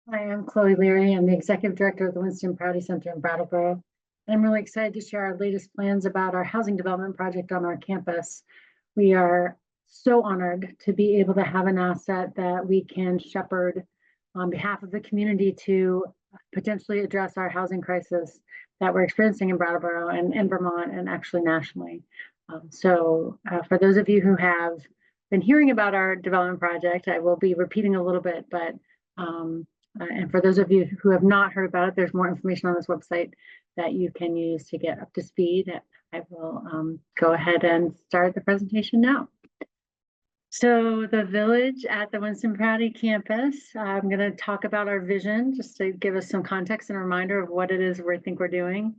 Hi, I'm Chloe Learey. I'm the Executive Director of the Winston Prouty Center in Brattleboro. I'm really excited to share our latest plans about our housing development project on our campus. We are so honored to be able to have an asset that we can shepherd on behalf of the community to potentially address our housing crisis that we're experiencing in Brattleboro and in Vermont and actually nationally. For those of you who have been hearing about our development project, I will be repeating a little bit, but and for those of you who have not heard about it, there's more information on this website that you can use to get up to speed. I will go ahead and start the presentation now. So the village at the Winston Prouty Campus, I'm going to talk about our vision just to give us some context and a reminder of what it is we think we're doing.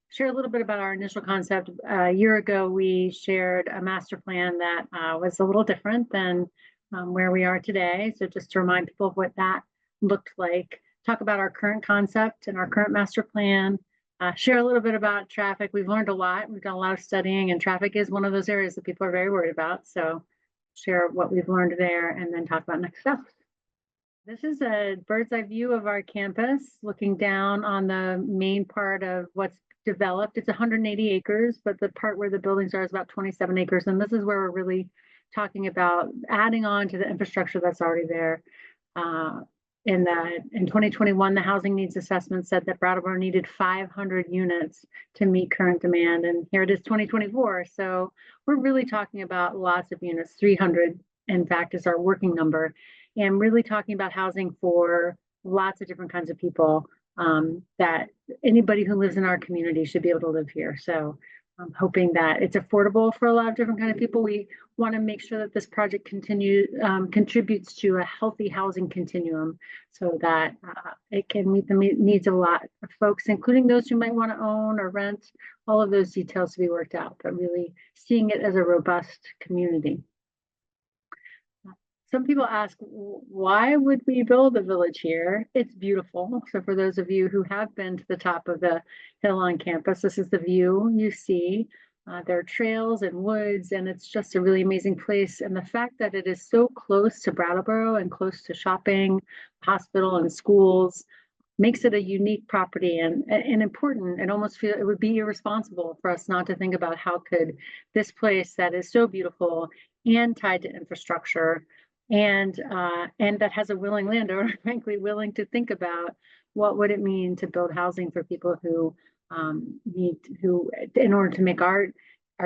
Share a little bit about our initial concept. A year ago, we shared a master plan that was a little different than where we are today. So just to remind people of what that looked like, talk about our current concept and our current master plan, share a little bit about traffic. We've learned a lot. We've done a lot of studying, and traffic is one of those areas that people are very worried about. So share what we've learned there and then talk about next steps. This is a bird's eye view of our campus, looking down on the main part of what's developed. It's 180 acres, but the part where the buildings are is about 27 acres. And this is where we're really talking about adding on to the infrastructure that's already there. In 2021, the housing needs assessment said that Brattleboro needed 500 units to meet current demand, and here it is 2024. So we're really talking about lots of units. 300, in fact, is our working number, and really talking about housing for lots of different kinds of people. That anybody who lives in our community should be able to live here. So I'm hoping that it's affordable for a lot of different kind of people. We want to make sure that this project contributes to a healthy housing continuum so that it can meet the needs of a lot of folks, including those who might want to own or rent. All of those details to be worked out, but really seeing it as a robust community. Some people ask, why would we build a village here? It's beautiful. So for those of you who have been to the top of the hill on campus, this is the view you see. There are trails and woods, and it's just a really amazing place. And the fact that it is so close to Brattleboro and close to shopping, hospital, and schools makes it a unique property and important. And almost feel it would be irresponsible for us not to think about how could this place that is so beautiful and tied to infrastructure and that has a willing landowner, frankly, willing to think about what would it mean to build housing for people who in order to make our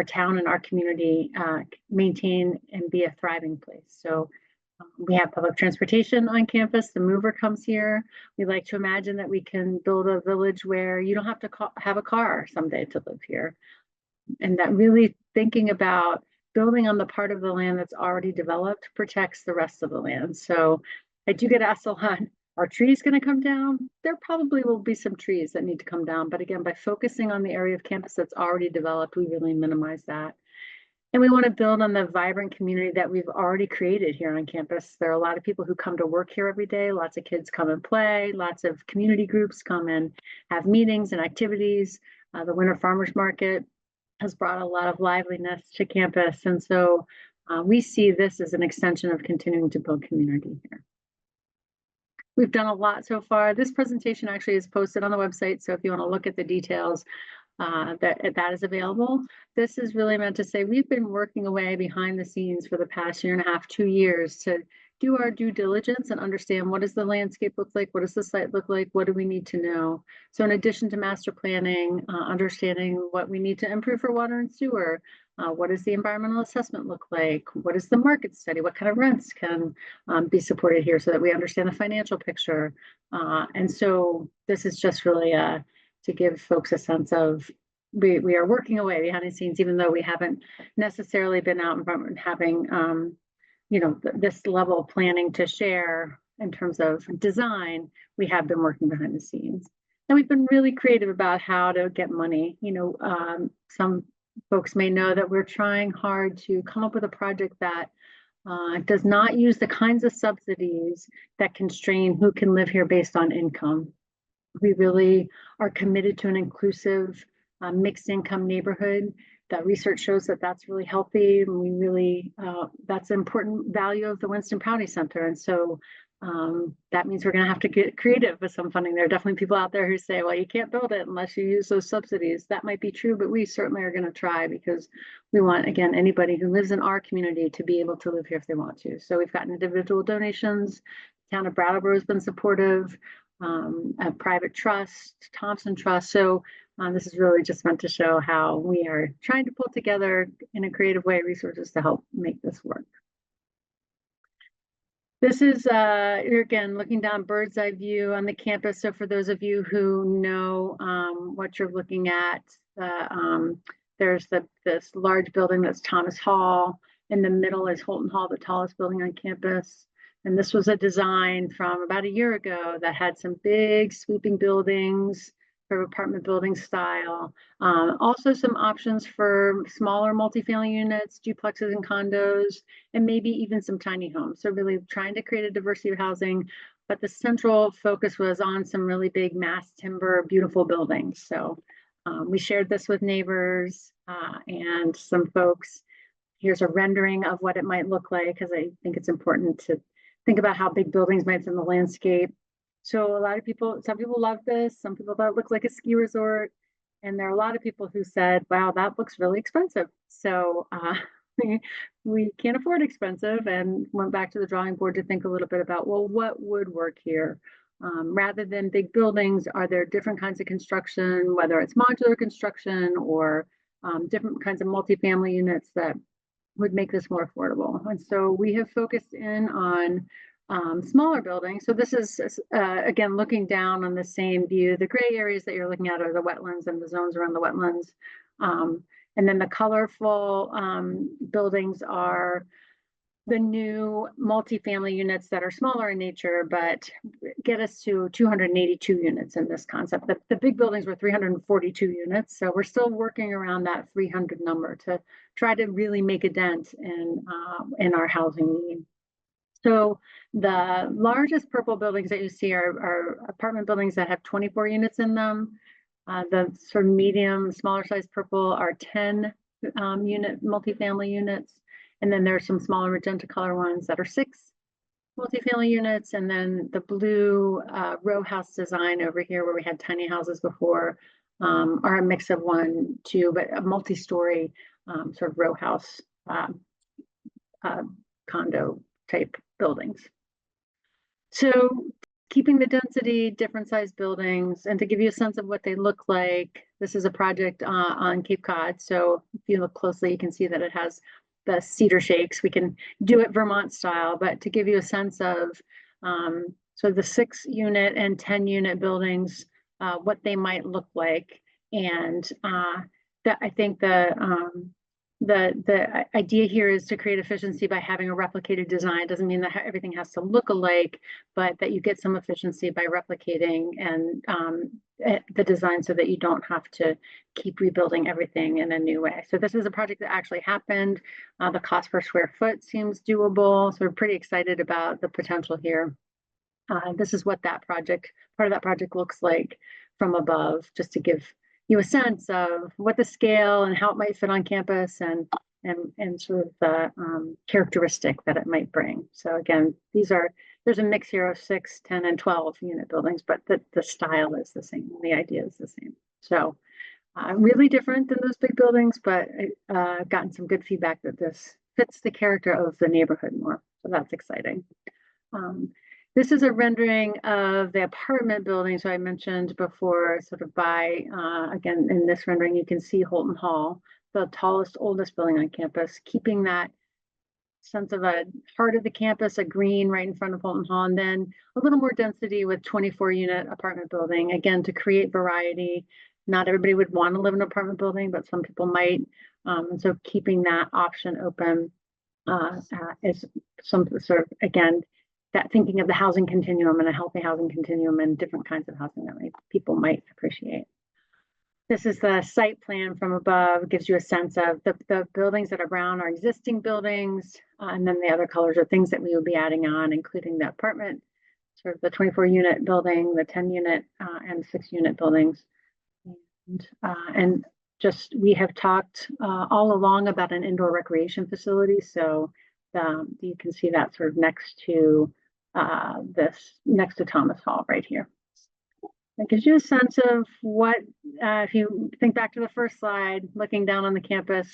town and our community maintain and be a thriving place. So we have public transportation on campus. The mover comes here. We like to imagine that we can build a village where you don't have to have a car someday to live here. And that really thinking about building on the part of the land that's already developed protects the rest of the land. So I do get asked a lot, are trees going to come down? There probably will be some trees that need to come down. But again, by focusing on the area of campus that's already developed, we really minimize that. And we want to build on the vibrant community that we've already created here on campus. There are a lot of people who come to work here every day. Lots of kids come and play. Lots of community groups come and have meetings and activities. The Winter Farmers Market has brought a lot of liveliness to campus. And so we see this as an extension of continuing to build community here. We've done a lot so far. This presentation actually is posted on the website. So if you want to look at the details, that is available. This is really meant to say we've been working away behind the scenes for the past year and a half, 2 years to do our due diligence and understand what does the landscape look like, what does the site look like, what do we need to know. So in addition to master planning, understanding what we need to improve for water and sewer, what does the environmental assessment look like, what is the market study, what kind of rents can be supported here so that we understand the financial picture. And so this is just really to give folks a sense of we are working away behind the scenes, even though we haven't necessarily been out in front and having this level of planning to share in terms of design. We have been working behind the scenes, and we've been really creative about how to get money. Some folks may know that we're trying hard to come up with a project that does not use the kinds of subsidies that constrain who can live here based on income. We really are committed to an inclusive mixed income neighborhood. That research shows that that's really healthy. And we really, that's an important value of the Winston Prouty Center. And so that means we're going to have to get creative with some funding. There are definitely people out there who say, well, you can't build it unless you use those subsidies. That might be true, but we certainly are going to try, because we want, again, anybody who lives in our community to be able to live here if they want to. So we've gotten individual donations. The town of Brattleboro has been supportive, a private trust, Thompson Trust. So this is really just meant to show how we are trying to pull together in a creative way resources to help make this work. This is, again, looking down bird's eye view on the campus. So for those of you who know what you're looking at, there's this large building that's Thomas Hall. In the middle is Holton Hall, the tallest building on campus. And this was a design from about a year ago that had some big sweeping buildings for apartment building style. Also some options for smaller multifamily units, duplexes and condos, and maybe even some tiny homes. So really trying to create a diversity of housing, but the central focus was on some really big mass timber, beautiful buildings. So we shared this with neighbors and some folks. Here's a rendering of what it might look like, because I think it's important to think about how big buildings might fit in the landscape. So a lot of people, some people love this. Some people thought it looked like a ski resort. And there are a lot of people who said, wow, that looks really expensive. So we can't afford expensive, and went back to the drawing board to think a little bit about, well, what would work here? Rather than big buildings, are there different kinds of construction, whether it's modular construction or different kinds of multifamily units that would make this more affordable? And so we have focused in on smaller buildings. So this is, again, looking down on the same view. The gray areas that you're looking at are the wetlands and the zones around the wetlands. And then the colorful buildings are the new multifamily units that are smaller in nature, but get us to 282 units in this concept. The big buildings were 342 units. So we're still working around that 300 number to try to really make a dent in our housing need. So the largest purple buildings that you see are apartment buildings that have 24 units in them. The sort of medium, smaller size purple are 10 unit multifamily units. And then there's some smaller magenta color ones that are 6 multifamily units. And then the blue row house design over here, where we had tiny houses before, are a mix of 1, 2, but a multi-story sort of row house condo type buildings. So keeping the density, different size buildings, and to give you a sense of what they look like, this is a project on Cape Cod. So if you look closely, you can see that it has the cedar shakes. We can do it Vermont style, but to give you a sense of so the 6 unit and 10 unit buildings, what they might look like. And that, I think the idea here is to create efficiency by having a replicated design. Doesn't mean that everything has to look alike, but that you get some efficiency by replicating and the design, so that you don't have to keep rebuilding everything in a new way. So this is a project that actually happened. The cost per square foot seems doable. So we're pretty excited about the potential here. This is what that project, part of that project, looks like from above, just to give you a sense of what the scale and how it might fit on campus, and sort of the characteristic that it might bring. So again, there's a mix here of 6, 10, and 12 unit buildings, but the style is the same. The idea is the same. So really different than those big buildings, but I've gotten some good feedback that this fits the character of the neighborhood more. So that's exciting. This is a rendering of the apartment building. So I mentioned before, sort of by, again, in this rendering, you can see Holton Hall, the tallest, oldest building on campus, keeping that sense of a heart of the campus, a green right in front of Holton Hall, and then a little more density with 24 unit apartment building, again, to create variety. Not everybody would want to live in an apartment building, but some people might. And so keeping that option open is some sort of, again, that thinking of the housing continuum and a healthy housing continuum and different kinds of housing that people might appreciate. This is the site plan from above, gives you a sense of the buildings that are brown are existing buildings, and then the other colors are things that we will be adding on, including the apartment, sort of the 24 unit building, the 10 unit and 6 unit buildings. And just, we have talked all along about an indoor recreation facility. So you can see that sort of next to this next to Thomas Hall right here. It gives you a sense of what, if you think back to the first slide, looking down on the campus,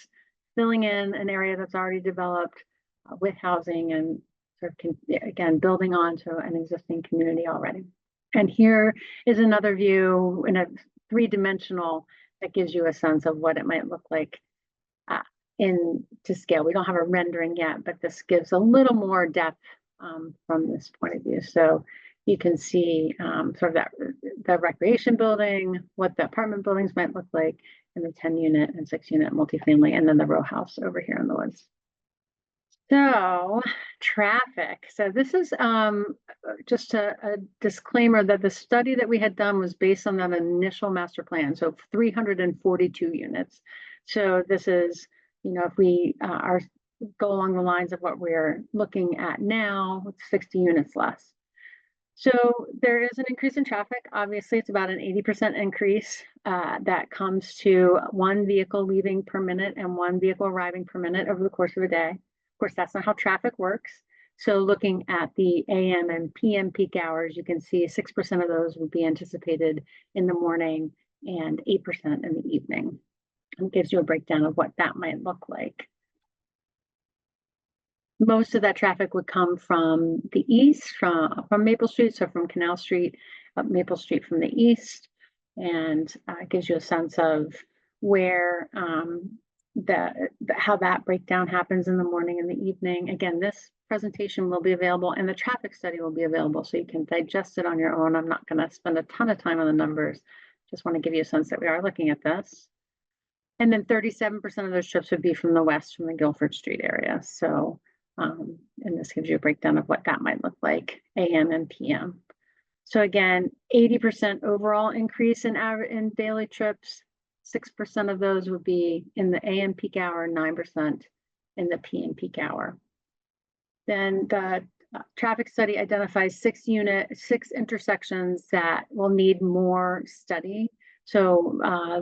filling in an area that's already developed with housing and sort of, again, building onto an existing community already. And here is another view in a three-dimensional that gives you a sense of what it might look like to scale. We don't have a rendering yet, but this gives a little more depth from this point of view. So you can see sort of that the recreation building, what the apartment buildings might look like, and the 10-unit and 6-unit multifamily, and then the row house over here in the woods. So traffic. So this is just a disclaimer that the study that we had done was based on that initial master plan, so 342 units. So this is, you know, if we go along the lines of what we're looking at now, with 60 units less. So there is an increase in traffic. Obviously, it's about an 80% increase that comes to 1 vehicle leaving per minute and 1 vehicle arriving per minute over the course of a day. Of course, that's not how traffic works. So looking at the AM and PM peak hours, you can see 6% of those would be anticipated in the morning and 8% in the evening. And it gives you a breakdown of what that might look like. Most of that traffic would come from the east, from Maple Street, so from Canal Street, up Maple Street from the east, and it gives you a sense of where how that breakdown happens in the morning and the evening. Again, this presentation will be available and the traffic study will be available, so you can digest it on your own. I'm not going to spend a ton of time on the numbers. Just want to give you a sense that we are looking at this. And then 37% of those trips would be from the west, from the Guilford Street area. So, and this gives you a breakdown of what that might look like, AM and PM. So again, 80% overall increase in daily trips. 6% of those would be in the AM peak hour, 9% in the PM peak hour. Then the traffic study identifies 6 intersections that will need more study. So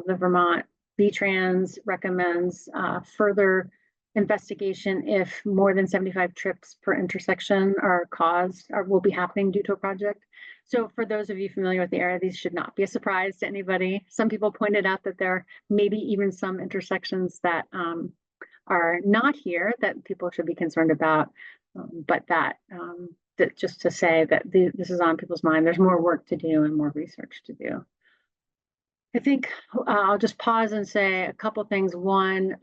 the Vermont VTrans recommends further investigation if more than 75 trips per intersection are caused or will be happening due to a project. So for those of you familiar with the area, these should not be a surprise to anybody. Some people pointed out that there may be even some intersections that are not here that people should be concerned about, but that just to say that this is on people's mind. There's more work to do and more research to do. I think I'll just pause and say a couple things. One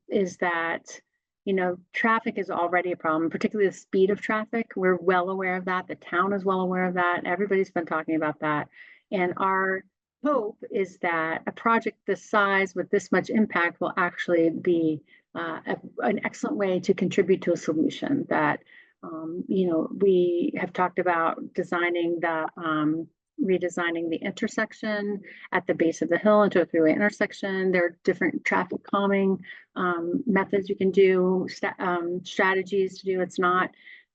is that, you know, traffic is already a problem, particularly the speed of traffic. We're well aware of that. The town is well aware of that. Everybody's been talking about that. And our hope is that a project this size with this much impact will actually be an excellent way to contribute to a solution that, you know, we have talked about redesigning the intersection at the base of the hill into a three-way intersection. There are different traffic calming methods you can do, strategies to do. It's not,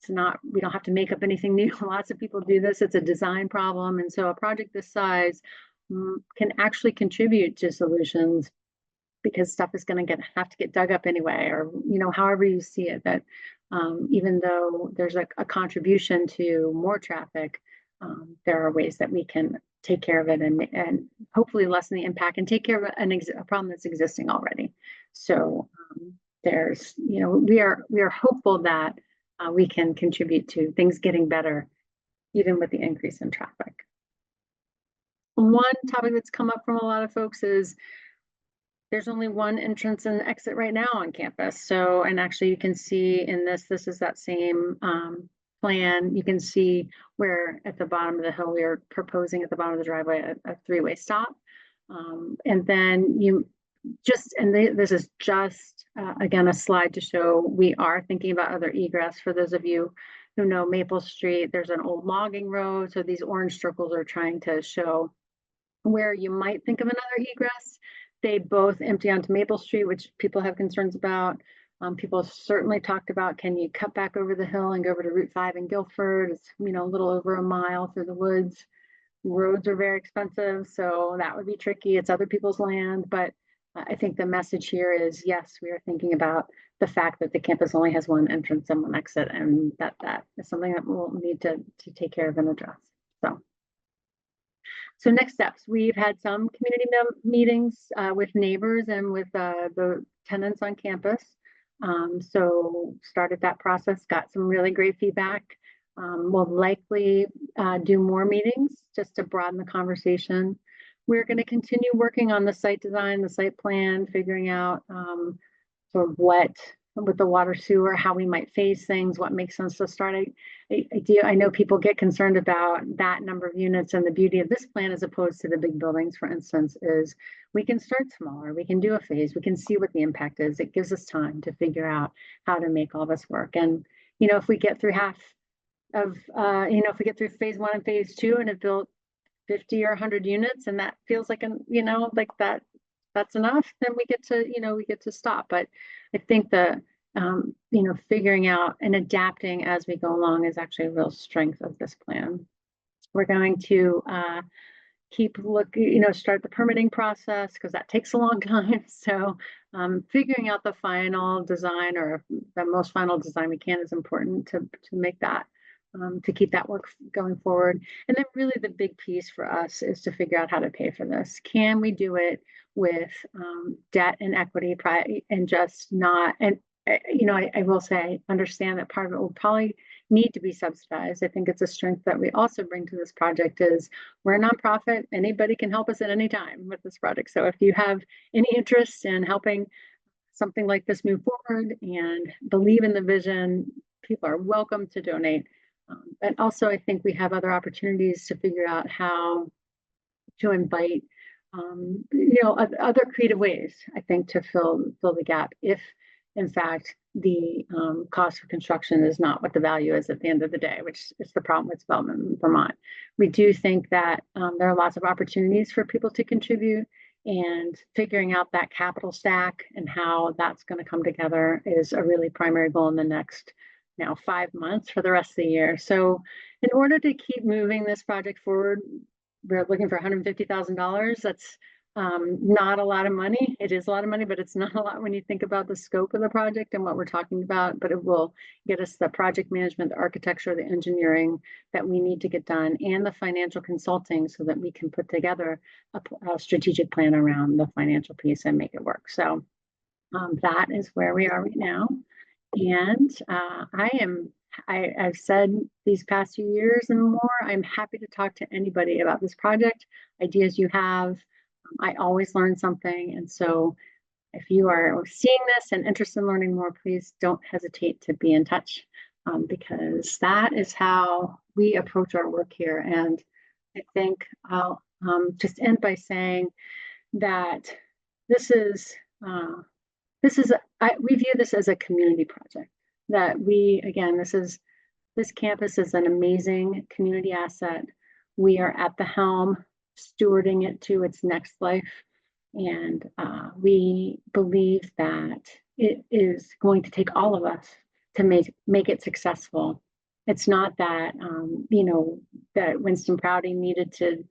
we don't have to make up anything new. Lots of people do this. It's a design problem. And so a project this size can actually contribute to solutions because stuff is going to have to get dug up anyway, or, you know, however you see it, that even though there's a contribution to more traffic, there are ways that we can take care of it and hopefully lessen the impact and take care of a problem that's existing already. So there's, you know, we are hopeful that we can contribute to things getting better, even with the increase in traffic. One topic that's come up from a lot of folks is there's only one entrance and exit right now on campus. So, and actually you can see in this is that same plan. You can see where at the bottom of the hill, we are proposing at the bottom of the driveway a three-way stop. And then this is just, again, a slide to show we are thinking about other egress. For those of you who know Maple Street, there's an old logging road. So these orange circles are trying to show where you might think of another egress. They both empty onto Maple Street, which people have concerns about. People certainly talked about, can you cut back over the hill and go over to Route 5 in Guilford? It's, you know, a little over a mile through the woods. Roads are very expensive, so that would be tricky. It's other people's land, but I think the message here is, yes, we are thinking about the fact that the campus only has one entrance and one exit, and that is something that we'll need to take care of and address. So next steps, we've had some community meetings with neighbors and with the tenants on campus. So started that process, got some really great feedback. We'll likely do more meetings just to broaden the conversation. We're going to continue working on the site design, the site plan, figuring out sort of what with the water sewer, how we might phase things, what makes sense to start. I know people get concerned about that number of units, and the beauty of this plan as opposed to the big buildings, for instance, is we can start smaller, we can do a phase, we can see what the impact is. It gives us time to figure out how to make all this work. And, you know, if we get through half of, if we get through phase 1 and phase 2 and have built 50 or 100 units, and that feels like that's enough, then we get to stop. But I think the figuring out and adapting as we go along is actually a real strength of this plan. We're going to keep looking, start the permitting process because that takes a long time. So figuring out the final design or the most final design we can is important to make that. To keep that work going forward. And then really the big piece for us is to figure out how to pay for this. Can we do it with debt and equity and just not, and I will say, I understand that part of it will probably need to be subsidized. I think it's a strength that we also bring to this project is we're a nonprofit. Anybody can help us at any time with this project. So if you have any interest in helping something like this move forward and believe in the vision, people are welcome to donate. And also, I think we have other opportunities to figure out how to invite, other creative ways, I think, to fill the gap if, in fact, the cost of construction is not what the value is at the end of the day, which is the problem with development in Vermont. We do think that there are lots of opportunities for people to contribute, and figuring out that capital stack and how that's going to come together is a really primary goal in the next 5 months for the rest of the year. So in order to keep moving this project forward, we're looking for $150,000. That's not a lot of money. It is a lot of money, but it's not a lot when you think about the scope of the project and what we're talking about. But it will get us the project management, the architecture, the engineering that we need to get done, and the financial consulting so that we can put together a strategic plan around the financial piece and make it work. So that is where we are right now. And I've said these past few years and more, I'm happy to talk to anybody about this project, ideas you have. I always learn something. And so if you are seeing this and interested in learning more, please don't hesitate to be in touch because that is how we approach our work here. And I think I'll just end by saying that we view this as a community project, that this campus is an amazing community asset. We are at the helm, stewarding it to its next life. And we believe that it is going to take all of us to make it successful. It's not that, that Winston Prouty needed to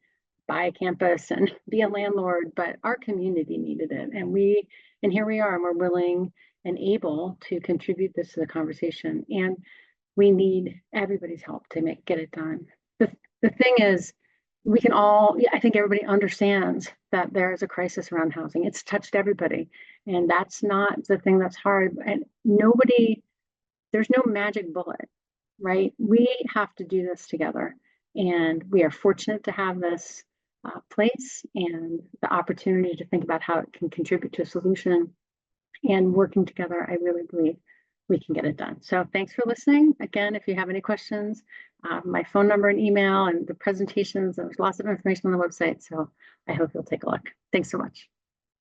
buy a campus and be a landlord, but our community needed it. And here we are, and we're willing and able to contribute this to the conversation. And we need everybody's help to get it done. The thing is, I think everybody understands that there is a crisis around housing. It's touched everybody. And that's not the thing that's hard. And there's no magic bullet, right? We have to do this together. And we are fortunate to have this place and the opportunity to think about how it can contribute to a solution. And working together, I really believe we can get it done. So thanks for listening. Again, if you have any questions, my phone number and email and the presentations, there's lots of information on the website. So I hope you'll take a look. Thanks so much.